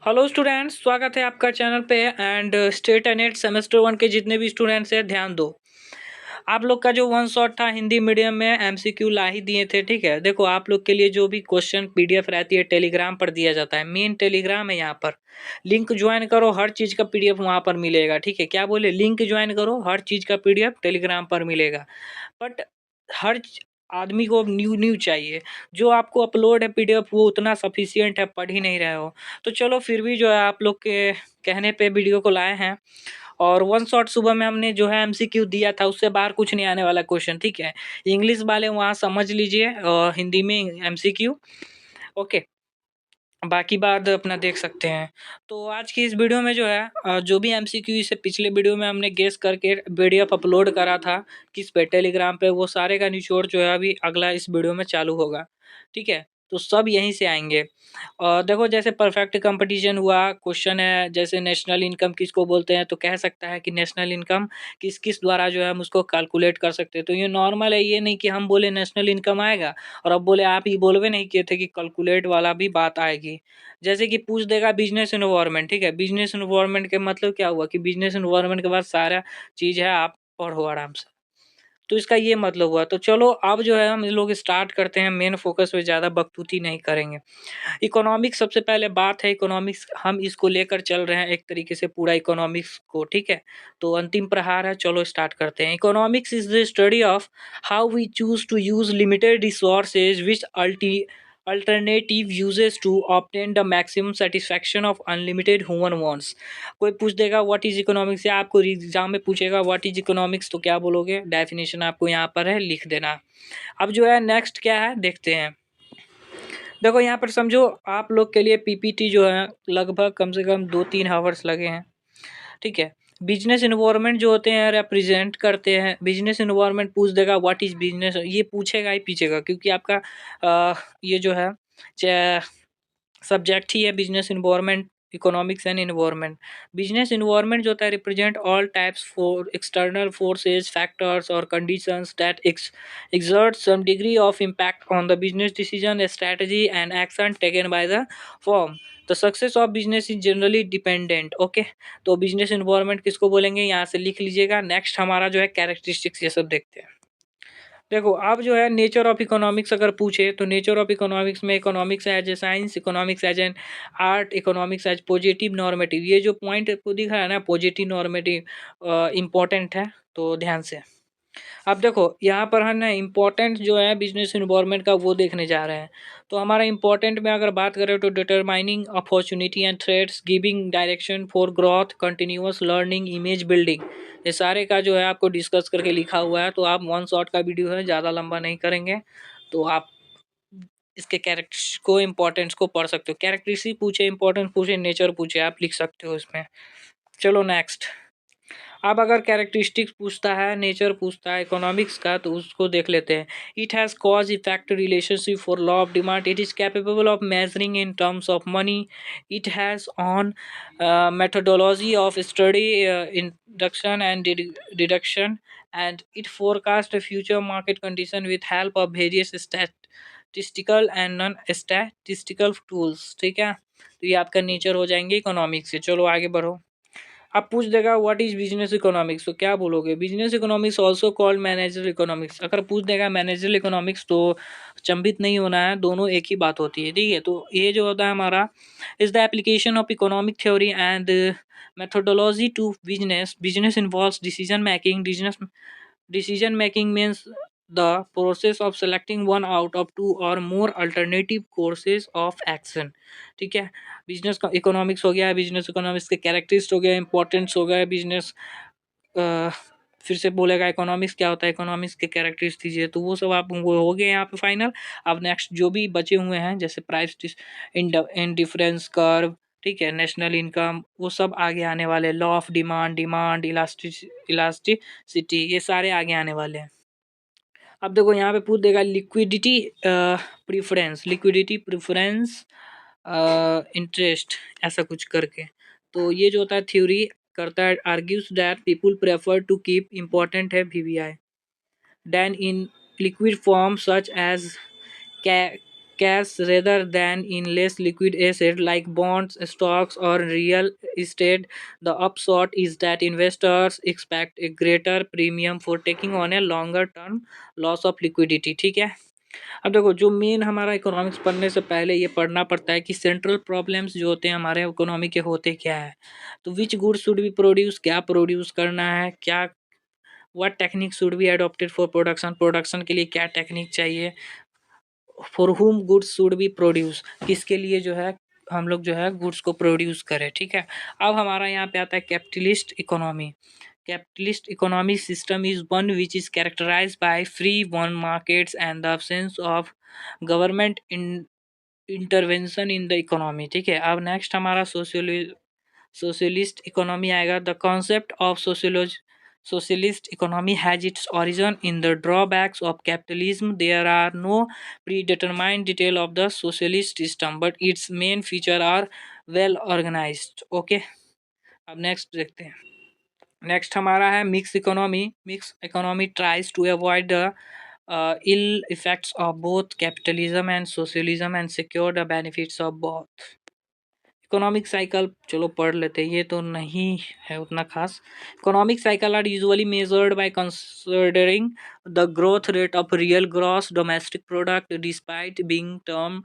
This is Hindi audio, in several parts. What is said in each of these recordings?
हेलो स्टूडेंट्स, स्वागत है आपका चैनल पे। And state and net semester 1 के जितने भी स्टूडेंट्स हैं ध्यान दो। आप लोग का जो वन शॉट था हिंदी मीडियम में एमसीक्यू ला ही दिए थे। ठीक है, देखो आप लोग के लिए जो भी क्वेश्चन पीडीएफ रहती है टेलीग्राम पर दिया जाता है। मेन टेलीग्राम है, यहाँ पर लिंक ज्वाइन करो, हर चीज़ का पीडीएफ वहाँ पर मिलेगा। ठीक है, क्या बोले, लिंक ज्वाइन करो, हर चीज़ का पीडीएफ टेलीग्राम पर मिलेगा। बट हर आदमी को न्यू न्यू चाहिए। जो आपको अपलोड है पीडीएफ वो उतना सफिशियंट है, पढ़ ही नहीं रहे हो। तो चलो फिर भी जो है आप लोग के कहने पे वीडियो को लाए हैं। और वन शॉट सुबह में हमने जो है एमसीक्यू दिया था, उससे बाहर कुछ नहीं आने वाला क्वेश्चन। ठीक है, इंग्लिश वाले वहाँ समझ लीजिए और हिंदी में एमसीक्यू। ओके, बाकी बात अपना देख सकते हैं। तो आज की इस वीडियो में जो है जो भी एमसीक्यू से पिछले वीडियो में हमने गेस करके पीडीएफ अपलोड करा था किस पे, टेलीग्राम पे, वो सारे का निचोड़ जो है अभी अगला इस वीडियो में चालू होगा। ठीक है, तो सब यहीं से आएंगे। और देखो, जैसे परफेक्ट कंपटीशन हुआ, क्वेश्चन है जैसे नेशनल इनकम किसको बोलते हैं, तो कह सकता है कि नेशनल इनकम किस किस द्वारा जो है हम उसको कैलकुलेट कर सकते हैं। तो ये नॉर्मल है, ये नहीं कि हम बोले नेशनल इनकम आएगा और अब बोले आप ये बोलवे नहीं किए थे कि कैलकुलेट वाला भी बात आएगी। जैसे कि पूछ देगा बिजनेस इन्वायरमेंट। ठीक है, बिजनेस इन्वायरमेंट के मतलब क्या हुआ कि बिजनेस इन्वायरमेंट के बाद सारा चीज़ है, आप पढ़ो आराम से। तो इसका ये मतलब हुआ। तो चलो अब जो है हम लोग स्टार्ट करते हैं, मेन फोकस पे ज़्यादा बकचोदी नहीं करेंगे। इकोनॉमिक्स सबसे पहले बात है, इकोनॉमिक्स हम इसको लेकर चल रहे हैं एक तरीके से पूरा इकोनॉमिक्स को। ठीक है, तो अंतिम प्रहार है, चलो स्टार्ट करते हैं। Economics is the study of how we choose to use limited resources which alternative uses to obtain the maximum satisfaction of unlimited human wants. कोई पूछ देगा व्हाट इज इकोनॉमिक्स, या आपको एग्जाम में पूछेगा व्हाट इज इकोनॉमिक्स, तो क्या बोलोगे? डेफिनेशन आपको यहाँ पर है, लिख देना। अब जो है नेक्स्ट क्या है देखते हैं। देखो यहाँ पर समझो, आप लोग के लिए पीपीटी जो है लगभग कम से कम 2-3 आवर्स लगे हैं। ठीक है, बिजनेस इन्वायरमेंट जो होते हैं रिप्रेजेंट करते हैं। बिजनेस इन्वायरमेंट पूछ देगा व्हाट इज बिजनेस, ये पूछेगा ही पूछेगा, क्योंकि आपका ये जो है सब्जेक्ट ही है business environment, economics and environment. Business environment जो होता है represent all types for external forces, factors और conditions that exert some degree of impact on the business decision, strategy and action taken by the firm. The success of business is generally dependent. Okay, तो बिजनेस इन्वायरमेंट किसको बोलेंगे यहाँ से लिख लीजिएगा। नेक्स्ट हमारा जो है कैरेक्टरिस्टिक्स, ये सब देखते हैं। देखो अब जो है नेचर ऑफ इकोनॉमिक्स अगर पूछे तो नेचर ऑफ इकोनॉमिक्स में economics as a science, economics as an art, economics as positive normative. ये जो पॉइंट आपको दिख रहा है ना, पॉजिटिव नॉर्मेटिव इम्पोर्टेंट है, तो ध्यान से। अब देखो यहाँ पर हम ना इम्पोर्टेंट जो है बिजनेस इन्वायरमेंट का वो देखने जा रहे हैं। तो हमारा इम्पोर्टेंट में अगर बात करें तो determining opportunity and threats, giving direction for growth, continuous learning, image building, ये सारे का जो है आपको डिस्कस करके लिखा हुआ है। तो आप वन शॉट का वीडियो है, ज़्यादा लंबा नहीं करेंगे। तो आप इसके कैरेक्टर्स को, इम्पोर्टेंस को पढ़ सकते हो। कैरेक्टरिस्टिक पूछे, इंपॉर्टेंस पूछे, नेचर पूछे, आप लिख सकते हो इसमें। चलो नेक्स्ट। अब अगर कैरेक्टरिस्टिक्स पूछता है, नेचर पूछता है इकोनॉमिक्स का, तो उसको देख लेते हैं। It has cause effect relationship for law of demand, it is capable of measuring in terms of money, it has on methodology of study, induction and deduction, and it forecast a future market condition with help of various statistical and non statistical tools। ठीक है, तो ये आपका नेचर हो जाएंगे इकोनॉमिक्स से। चलो आगे बढ़ो। अब पूछ देगा व्हाट इज बिजनेस इकोनॉमिक्स, तो क्या बोलोगे? Business economics also called managerial economics. अगर पूछ देगा मैनेजरल इकोनॉमिक्स तो चंबित नहीं होना है, दोनों एक ही बात होती है। ठीक है, तो ये जो होता है हमारा is the application of economic theory and methodology to business involves decision making means the process of selecting one out of two or more alternative courses of action। ठीक है, बिजनेस का इकोनॉमिक्स हो गया, बिजनेस इकोनॉमिक्स के कैरेक्टरिस्ट हो गया, इंपॉर्टेंस हो गया, बिजनेस फिर से बोलेगा इकोनॉमिक्स क्या होता है, इकोनॉमिक्स के कैरेक्टरिस्ट दीजिए, तो वो सब आप वो हो गए यहाँ पे फाइनल। अब नेक्स्ट जो भी बचे हुए हैं जैसे प्राइस इंडिफरेंस कर्व, ठीक है, नेशनल इनकम, वो सब आगे आने वाले। लॉ ऑफ डिमांड इलास्टिसिटी, ये सारे आगे आने वाले हैं। अब देखो यहाँ पे पूछ देगा लिक्विडिटी प्रिफरेंस इंटरेस्ट, ऐसा कुछ करके। तो ये जो होता है थ्योरी करता है, argues that people prefer to keep, important है VVI, then in liquid form such as cash rather than in less liquid assets like bonds, stocks, or real estate. The upshot is that investors expect a greater premium for taking on a longer term loss of liquidity. ठीक है। अब देखो, जो मेन हमारा इकोनॉमिक्स पढ़ने से पहले ये पढ़ना पड़ता है कि सेंट्रल प्रॉब्लम्स जो होते हैं हमारे इकोनॉमी के होते क्या है। तो which goods should be produce, क्या प्रोड्यूस करना है, क्या what technique should be adopted for production, production के लिए क्या टेक्निक चाहिए, फॉर हुम गुड्स शुड बी प्रोड्यूस, किसके लिए जो है हम लोग जो है गुड्स को प्रोड्यूस करें। ठीक है। अब हमारा यहाँ पे आता है capitalist economy. Capitalist economic system is one which is characterized by free one markets and the absence of government intervention in the economy। ठीक है। अब नेक्स्ट हमारा सोशलिस्ट इकोनॉमी आएगा। The concept of socialist economy has its origin in the drawbacks of capitalism. There are no predetermined detail of the socialist system, but its main feature are well organized। okay, अब नेक्स्ट देखते हैं। नेक्स्ट हमारा है mix economy. Mix economy tries to avoid the ill effects of both capitalism and socialism and secure the benefits of both। Economic cycle चलो पढ़ लेते हैं, ये तो नहीं है उतना खास। Economic cycle are usually measured by considering the growth rate of real gross domestic product despite being term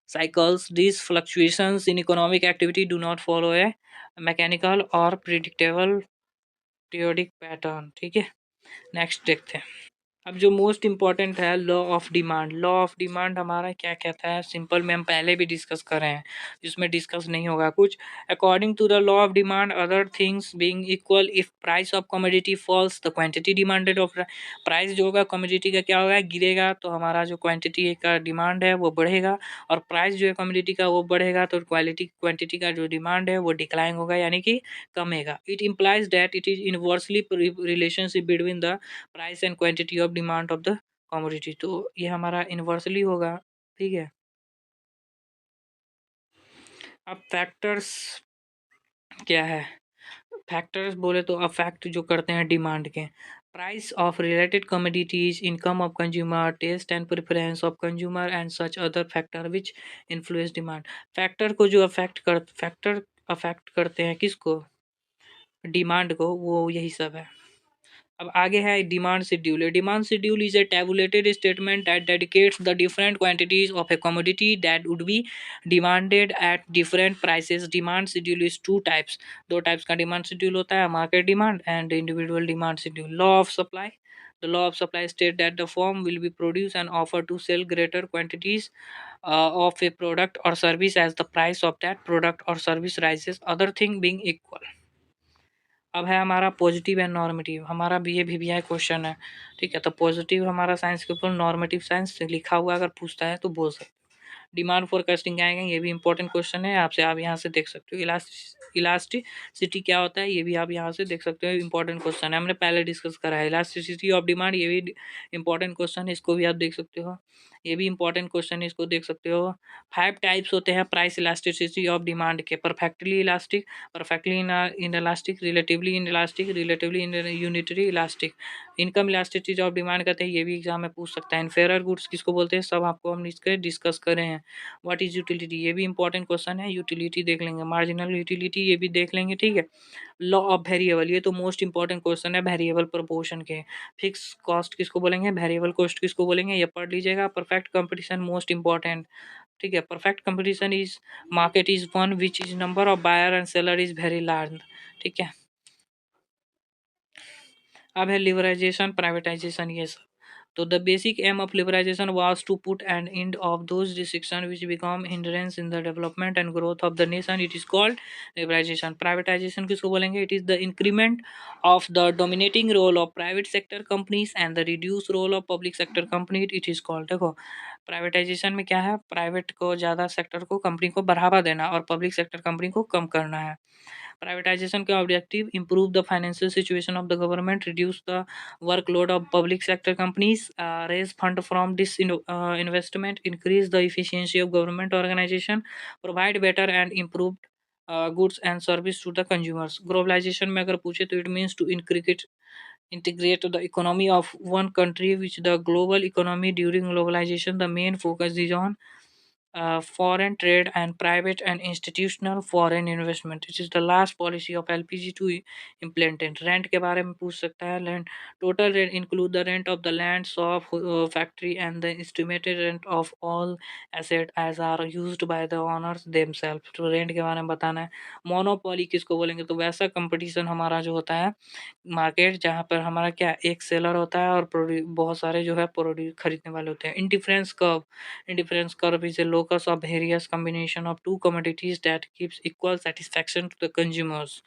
cycles. These fluctuations in economic activity do not follow a mechanical or predictable periodic pattern। ठीक है। नेक्स्ट देखते हैं। अब जो मोस्ट इम्पॉर्टेंट है law of demand. Law of demand हमारा क्या कहता है, सिंपल में हम पहले भी डिस्कस कर रहे हैं, जिसमें डिस्कस नहीं होगा कुछ। According to the law of demand, other things being equal, if price of commodity falls the quantity demanded of, price जो होगा कमोडिटी का क्या होगा, गिरेगा, तो हमारा जो क्वांटिटी का डिमांड है वो बढ़ेगा, और प्राइस जो है कमोडिटी का वो बढ़ेगा तो क्वांटिटी का जो डिमांड है वो डिक्लाइन होगा, यानी कि कमेगा। It implies that it is inversely relationship between the price and quantity of demand of the commodity. तो ये हमारा इन्वर्सली होगा। ठीक है। अब फैक्टर्स क्या है, फैक्टर्स बोले तो अफेक्ट जो करते हैं डिमांड के, price of related commodities, income of consumer, taste and preference of consumer and such other factor which influence demand. Factor को जो फैक्टर अफेक्ट करते हैं किसको, डिमांड को, वो यही सब है। अब आगे है demand schedule. Demand schedule is a tabulated statement that dedicates the different quantities of A commodity that would be demanded at different prices. Demand schedule is two types, दो टाइप्स का डिमांड शेड्यूल होता है, market demand and individual demand schedule. Law of supply. The law of supply states that the firm will be produce and offer to sell greater quantities of a product or service as the price of that product or service rises, other thing being equal। अब है हमारा पॉजिटिव एंड नॉर्मेटिव। हमारा भी ये VBI क्वेश्चन है। ठीक है। तो पॉजिटिव हमारा साइंस के ऊपर, नॉर्मेटिव साइंस से लिखा हुआ अगर पूछता है तो बोल सकते। डिमांड फोरकास्टिंग आएगा, ये भी इंपॉर्टेंट क्वेश्चन है आपसे, आप यहाँ से देख सकते हो। इलास्टिसिटी क्या होता है, ये भी आप यहाँ से देख सकते हो, इंपॉर्टेंट क्वेश्चन है, हमने पहले डिस्कस करा है। इलास्टिसिटी ऑफ डिमांड, ये भी इंपॉर्टेंट क्वेश्चन है, इसको भी आप देख सकते हो, ये भी इंपॉर्टेंट क्वेश्चन है, इसको देख सकते हो। 5 टाइप्स होते हैं प्राइस इलास्टिसिटी ऑफ डिमांड के, perfectly elastic, perfectly in elastic, relatively in elastic, relatively in unitary elastic. Income elasticity of demand कहते हैं, ये भी एग्जाम में पूछ सकता है। इनफेरियर गुड्स किसको बोलते हैं, सब आपको हम इसके डिस्कस कर रहे हैं। व्हाट इज यूटिलिटी, ये भी इंपॉर्टेंट क्वेश्चन है, यूटिलिटी देख लेंगे। मार्जिनल यूटिलिटी, ये भी देख लेंगे। ठीक है। लॉ ऑफ वेरिएबल, ये तो मोस्ट इंपॉर्टेंट क्वेश्चन है वेरिएबल प्रोपोर्शन के। फिक्स कॉस्ट किसको बोलेंगे, वेरिएबल कॉस्ट किसको बोलेंगे, ये पढ़ लीजिएगा। Perfect competition most important. ठीक है। Perfect competition is market is one which is number of buyer and seller is very large. ठीक है। अब है लिबराइजेशन, प्राइवेटाइजेशन, ये सब। तो the basic aim of liberalisation was to put an end of those restriction which become hindrance in the development and growth of the nation, it is called liberalisation. Privatisation किसको बोलेंगे, it is the increment of the dominating role of private sector companies and the reduce role of public sector company, it is called. देखो, प्राइवेटाइजेशन में क्या है, प्राइवेट को ज़्यादा सेक्टर को कंपनी को बढ़ावा देना और पब्लिक सेक्टर कंपनी को कम करना है। प्राइवेटाइजेशन के objective, improve the financial situation of the government, reduce the workload of public sector companies, raise fund from this investment, increase the efficiency of government organization, provide better and improved goods and service to the consumers। Globalisation में अगर पूछे तो it means to integrate the economy of one country with the global economy। during globalization the main focus is on foreign trade and private and institutional foreign investment. This is the last policy of LPG to implement. Rent के बारे में पूछ सकता है. Land total rent include the rent of the land, shop, factory and the estimated rent of all asset as are used by the owners themselves. तो रेंट के बारे में बताना है. मोनोपोली किसको बोलेंगे? तो वैसा कंपटीशन हमारा जो होता है मार्केट, जहाँ पर हमारा क्या एक सेलर होता है और बहुत सारे जो है प्रोड्यूस खरीदने वाले होते हैं. Indifference curve is a locus of various combination of two commodities that gives equal satisfaction to the consumers.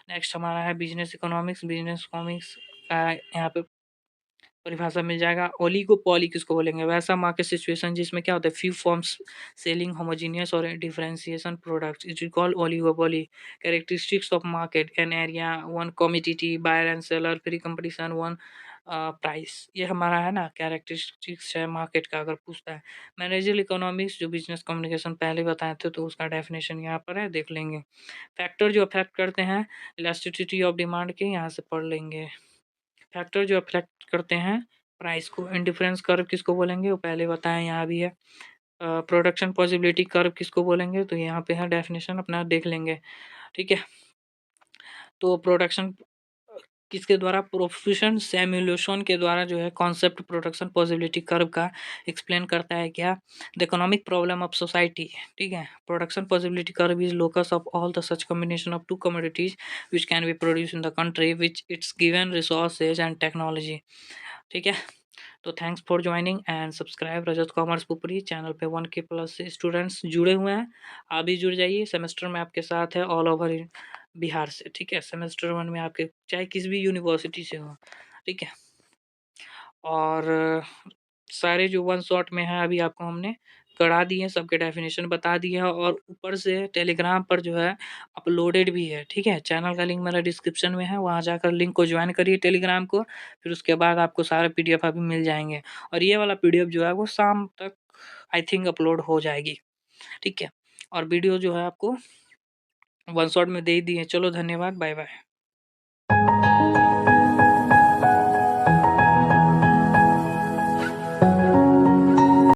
Next हमारा है बिजनेस इकोनॉमिक्स का यहाँ पे परिभाषा मिल जाएगा. ओलिगोपॉली किसको बोलेंगे? वैसा मार्केट सिचुएशन जिसमें क्या होता है फ्यू फर्म्स सेलिंग होमोजीनियस और differentiation products it call oligopoly. Characteristics of market an area one commodity buyer and seller free competition one price. ये हमारा है ना कैरेक्टरिस्टिक्स है मार्केट का अगर पूछता है. मैनेजरल इकोनॉमिक्स जो बिजनेस कम्युनिकेशन पहले बताए थे तो उसका डेफिनेशन यहाँ पर है, देख लेंगे. फैक्टर जो अफेक्ट करते हैं इलास्टिसिटी ऑफ डिमांड के, यहाँ से पढ़ लेंगे. फैक्टर जो अफेक्ट करते हैं प्राइस को. इंडिफरेंस कर्व किसको बोलेंगे? वो पहले बताएं, यहाँ भी है. प्रोडक्शन पॉसिबिलिटी कर्व किसको बोलेंगे? तो यहाँ पे है डेफिनेशन, अपना देख लेंगे. ठीक है, तो प्रोडक्शन किसके द्वारा? प्रोफिशन सैमुलेशन के द्वारा जो है कॉन्सेप्ट प्रोडक्शन पॉसिबिलिटी कर्व का एक्सप्लेन करता है क्या? The economic problem of society. ठीक है, production possibility curve is locus of all the such combination of to commodities which can be produce in the country which it's given resources and technology. ठीक है, तो thanks for joining and subscribe Rajat commerce Pupri channel पे 1K प्लस स्टूडेंट्स जुड़े हुए हैं. आप भी जुड़ जाइए. सेमेस्टर में आपके साथ है ऑल ओवर बिहार से. ठीक है, सेमेस्टर 1 में आपके चाहे किसी भी यूनिवर्सिटी से हो. ठीक है, और सारे जो वन शॉट में है अभी आपको हमने करा दिए, सबके डेफिनेशन बता दिए हैं और ऊपर से टेलीग्राम पर जो है अपलोडेड भी है. ठीक है, चैनल का लिंक मेरा डिस्क्रिप्शन में है, वहाँ जाकर लिंक को ज्वाइन करिए टेलीग्राम को. फिर उसके बाद आपको सारे PDF अभी मिल जाएंगे और ये वाला PDF जो है वो शाम तक आई थिंक अपलोड हो जाएगी. ठीक है, और वीडियो जो है आपको वन शॉट में दे ही दिए. चलो धन्यवाद, बाय बाय.